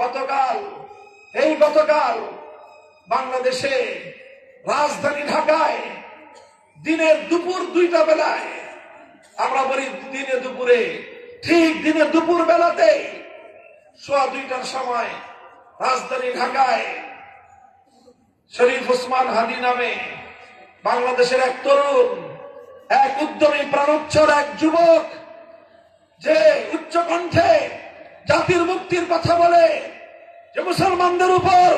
গতকাল বাংলাদেশে রাজধানী ঢাকায় দিনের দুপুর 2টা বেলায়, আমরা বলি দিনে দুপুরে, ঠিক দিনে দুপুর বেলাতে 2:15টার সময় রাজধানী ঢাকায় শরীফ ওসমান হাদি নামে বাংলাদেশের এক তরুণ, এক উদ্যমী প্রাণোচ্ছর এক যুবক, যে উচ্চ কণ্ঠে জাতির মুক্তির কথা বলে, যে মুসলমানদের উপর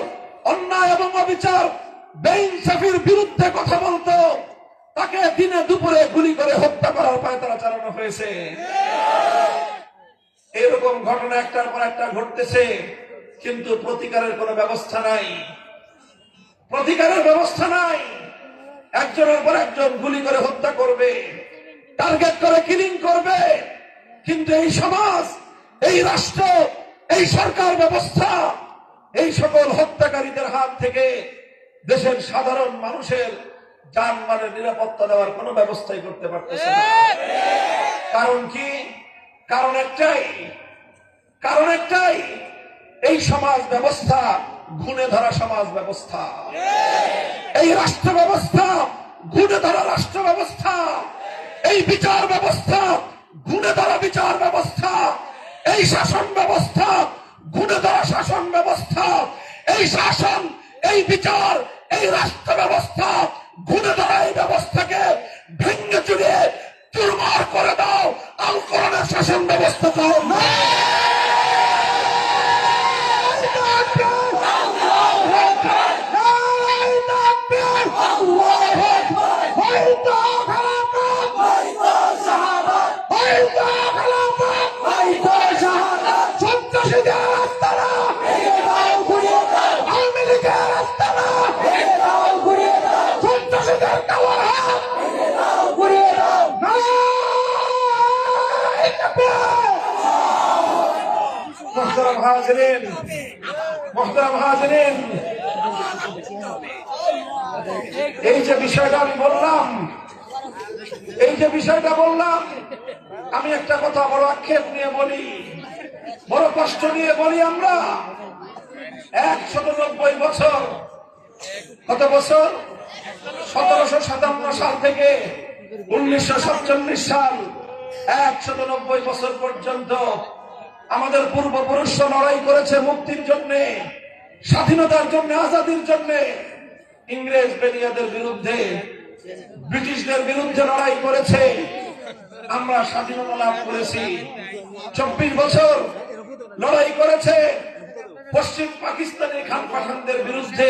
অন্যায় এবং অবিচার বেইনসাফির বিরুদ্ধে কথা বলতো, তাকে দিনে দুপুরে গুলি করে হত্যা করার পায়তারা চালানো হয়েছে। এরকম ঘটনা একটার পর একটা ঘটতেছে, কিন্তু প্রতিকারের কোনো ব্যবস্থা নাই। একজনের পর একজন গুলি করে হত্যা করবে, টার্গেট করে কিলিং করবে, কিন্তু এই সমাজ, এই রাষ্ট্র, এই সরকার ব্যবস্থা এই সকল হত্যাকারীদের হাত থেকে দেশের সাধারণ মানুষের জানমালের নিরাপত্তা দেওয়ার কোনো ব্যবস্থাই করতে পারতেছে না। কারণ কি? কারণ একটাই, এই সমাজ ব্যবস্থা গুণে ধরা সমাজ ব্যবস্থা, এই রাষ্ট্র ব্যবস্থা গুণে ধরা রাষ্ট্র ব্যবস্থা, এই বিচার ব্যবস্থা গুণে ধরা বিচার ব্যবস্থা, এই শাসন ব্যবস্থা গুণে ধরা শাসন ব্যবস্থা, এই শাসন, এই বিচার, এই রাষ্ট্র ব্যবস্থা গুণে ধরা এই ব্যবস্থাকে ভেঙে চুরিয়ে চুরমার করে দাও। আল কোরআনের শাসন ব্যবস্থা চাও না। মোহতারাম হাজরিন, এই যে বিষয়টা বললাম, আমি একটা কথা বড় আক্ষেপ নিয়ে বলি, বড় কষ্ট নিয়ে বলি। আমরা 190 বছর, কত বছর? 1757 সাল থেকে 1947 সাল, 190 বছর পর্যন্ত আমাদের পূর্বপুরুষরা লড়াই করেছে মুক্তির জন্য, স্বাধীনতার জন্য, আজাদির জন্য। ইংরেজ বেনিয়াদের বিরুদ্ধে, ব্রিটিশদের বিরুদ্ধে লড়াই করেছে, আমরা স্বাধীনতা লাভ করেছি। 24 বছর লড়াই করেছে পশ্চিম পাকিস্তানি খান পাঠানদের বিরুদ্ধে,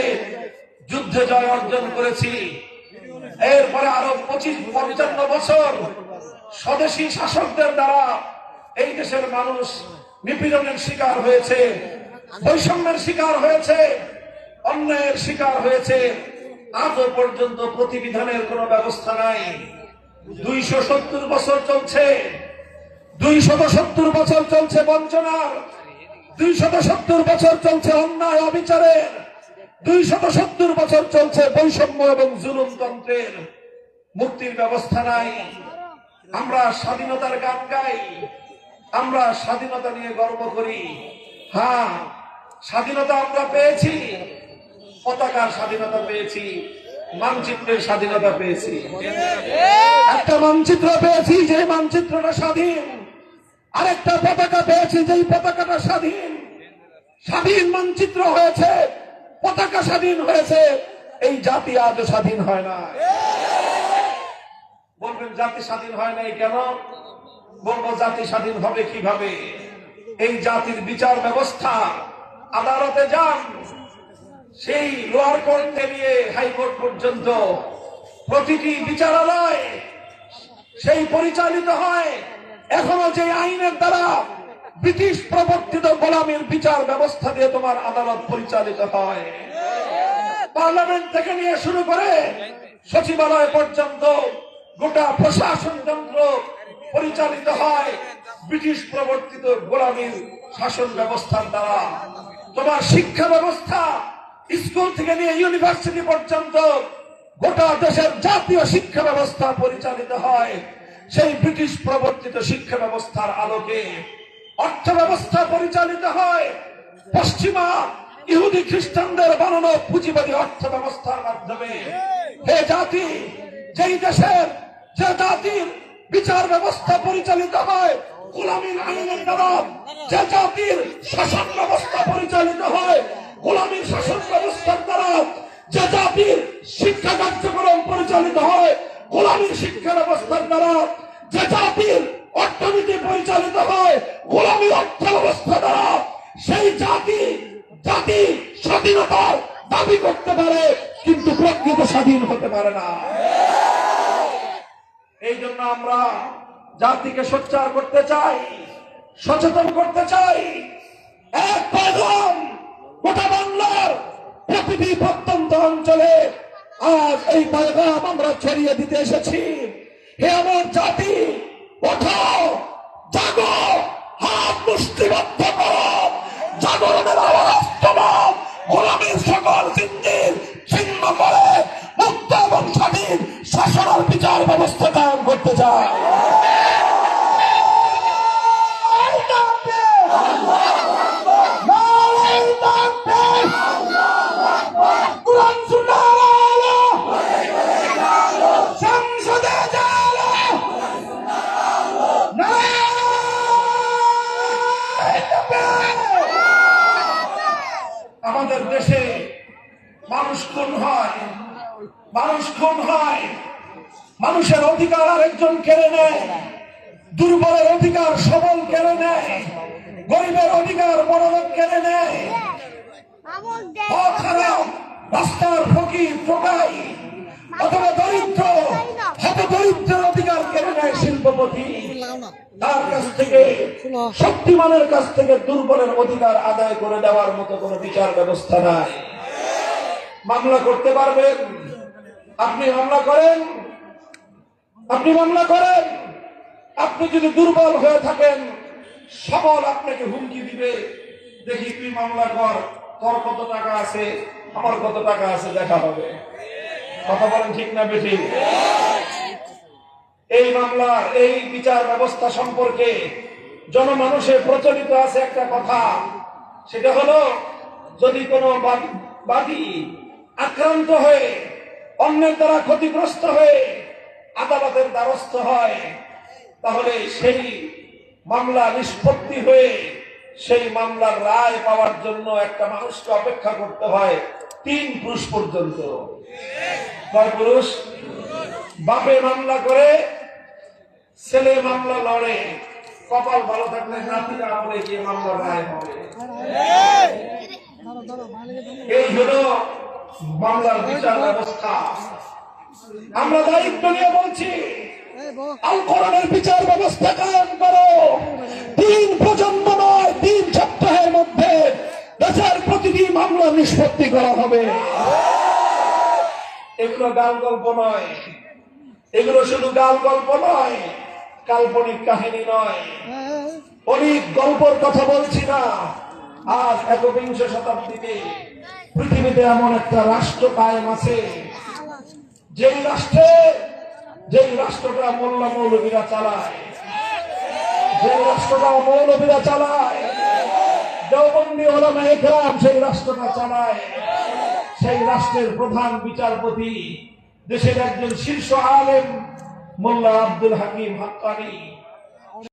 যুদ্ধে জয় অর্জন করেছি। এরপরে আরো 55 বছর স্বদেশী শাসকদের দ্বারা এই দেশের মানুষ নিপীড়নের শিকার হয়েছে, বৈষম্যের শিকার হয়েছে, অন্যায়ের শিকার হয়েছে। আজও পর্যন্ত প্রতিবিধানের কোনো ব্যবস্থা নাই। 270 বছর চলছে, 270 বছর চলছে বঞ্চনার, 270 বছর চলছে অন্যায় অবিচারের, 270 বছর চলছে বৈষম্য এবং জুলুমতন্ত্রের। মুক্তির ব্যবস্থা নাই। আমরা স্বাধীনতার গান গাই, আমরা স্বাধীনতা নিয়ে গর্ব করি। হ্যাঁ, স্বাধীনতা আমরা পেয়েছি, পতাকার স্বাধীনতা পেয়েছি, মানচিত্রের স্বাধীনতা পেয়েছি। একটা মানচিত্র পেয়েছি, যে মানচিত্রটা স্বাধীন, আরেকটা পতাকা পেয়েছি, যেই পতাকাটা স্বাধীন। স্বাধীন মানচিত্র হয়েছে, পতাকা স্বাধীন হয়েছে, এই জাতি আজও স্বাধীন হয় না। বলবেন জাতি স্বাধীন হয় নাই কেন? বলবো জাতি স্বাধীন হবে কিভাবে? এই জাতির বিচার ব্যবস্থা, আদালতে যান, সেই লোয়ার কোর্ট থেকে হাইকোর্ট পর্যন্ত প্রতিটি বিচারালয় সেই পরিচালিত হয় এখনো যে আইনের দ্বারা ব্রিটিশ প্রবর্তিত গোলামীর বিচার ব্যবস্থা দিয়ে তোমার আদালত পরিচালিত হয়। পার্লামেন্ট থেকে নিয়ে শুরু করে সচিবালয় পর্যন্ত গোটা প্রশাসন যন্ত্র পরিচালিত হয় ব্রিটিশ প্রবর্তিত গোলামীর শাসন ব্যবস্থার দ্বারা। তোমার শিক্ষা ব্যবস্থা, স্কুল থেকে নিয়ে ইউনিভার্সিটি পর্যন্ত গোটা দেশের জাতীয় শিক্ষা ব্যবস্থা পরিচালিত হয় সেই ব্রিটিশ প্রবর্তিত শিক্ষা ব্যবস্থার আলোকে। অর্থ ব্যবস্থা পরিচালিত হয় পশ্চিমা ইহুদি খ্রিস্টানদের বানানো পুঁজিবাদী অর্থ ব্যবস্থার মাধ্যমে হে জাতি, যেই দেশের যে জাতির বিচার ব্যবস্থা পরিচালিত হয় গোলামীর আইনের দ্বারা, যে জাতির শাসন ব্যবস্থা পরিচালিত হয় গোলামীর শাসন ব্যবস্থার দ্বারা, যে জাতির শিক্ষা কার্যক্রম পরিচালিত হয় গোলামীর শিক্ষা ব্যবস্থার দ্বারা, যে জাতির অর্থনীতি পরিচালিত হয় গোলামী অর্থ ব্যবস্থা দ্বারা, সেই জাতি স্বাধীনতার দাবি করতে পারে কিন্তু প্রকৃত স্বাধীন হতে পারে না। এই জন্য আমরা জাতিকে সোচ্চার করতে চাই, সচেতন করতে চাই। এক পয়গাম গোটা বাংলার প্রতিটি প্রত্যন্ত অঞ্চলে আজ এই পয়গাম আমরা ছড়িয়ে দিতে এসেছি। হে আমার জাতি, ওঠো, জাগো, হাত মুষ্টিবদ্ধ করো, জাগরণের আওয়াজ তোলো, গোলামীর সকল জিন্দির ছিন্ন করে মুক্ত এবং স্বাধীন শাসনের বিচার ব্যবস্থা কায়েম করতে চাই। আমাদের দেশে মানুষ খুন হয়, মানুষের অধিকার আরেকজন কেড়ে নেয়, দুর্বলের অধিকার সবল কেড়ে নেয়, গরিবের অধিকার বড়লোক কেড়ে নেয়, রাস্তার ফকির টোকাই অথবা দরিদ্র হতদরিদ্রের অধিকার কেড়ে নেয় শিল্পপতি। তার কাছ থেকে, শক্তিমানের কাছ থেকে দুর্বলের অধিকার আদায় করে দেওয়ার মতো কোন বিচার ব্যবস্থা নাই। মামলা করতে পারবেন, আপনি মামলা করেন, আপনি যদি দুর্বল হয়ে থাকেন সবল আপনাকে হুমকি দিবে, দেখি তুই মামলা কর, তোর কত টাকা আছে, আমার কত টাকা আছে, দেখা হবে। কথা বলেন ঠিক না বেঠিক? এই মামলার এই বিচার ব্যবস্থা সম্পর্কে জনমানুষে প্রচলিত আছে একটা কথা, সেটা হলো যদি কোনো বাদী আক্রান্ত হয়ে অন্যের দ্বারা ক্ষতিগ্রস্ত হয়ে আদালতের দ্বারস্থ হয় তাহলে সেই মামলা নিষ্পত্তি হয়ে সেই মামলার রায় পাওয়ার জন্য একটা মানুষকে অপেক্ষা করতে হয় 3 পুরুষ পর্যন্ত। কয় পুরুষ? বাপে মামলা করে, ছেলে মামলা লড়ে, কপাল ভালো থাকলে নাতিরা আমলে গিয়ে মামলা রায় হবে। এই হলো মামলার বিচার ব্যবস্থা। আমরা দায়িত্ব নিয়ে বলছি, আল কোরআনের বিচার ব্যবস্থা কায়েম করো। 3 প্রজন্ম নয়, 3 সপ্তাহের মধ্যে দেশের প্রতিটি মামলা নিষ্পত্তি করা হবে। এগুলো গাল গল্প নয়, এগুলো শুধু গাল গল্প নয়, কাল্পনিক কাহিনী নয়, অনেক গল্পের কথা বলছি না। আজ একবিংশ শতাব্দীতে পৃথিবীতে এমন একটা রাষ্ট্র কায়েম আছে যেই রাষ্ট্রটা মোল্লা মৌলবীরা চালায়, দেওবন্দি ওলামায়ে কেরাম সেই রাষ্ট্রটা চালায়। সেই রাষ্ট্রের প্রধান বিচারপতি দেশের একজন শীর্ষ আলেম মোল্লা আব্দুল হাকিম হাক্কানী।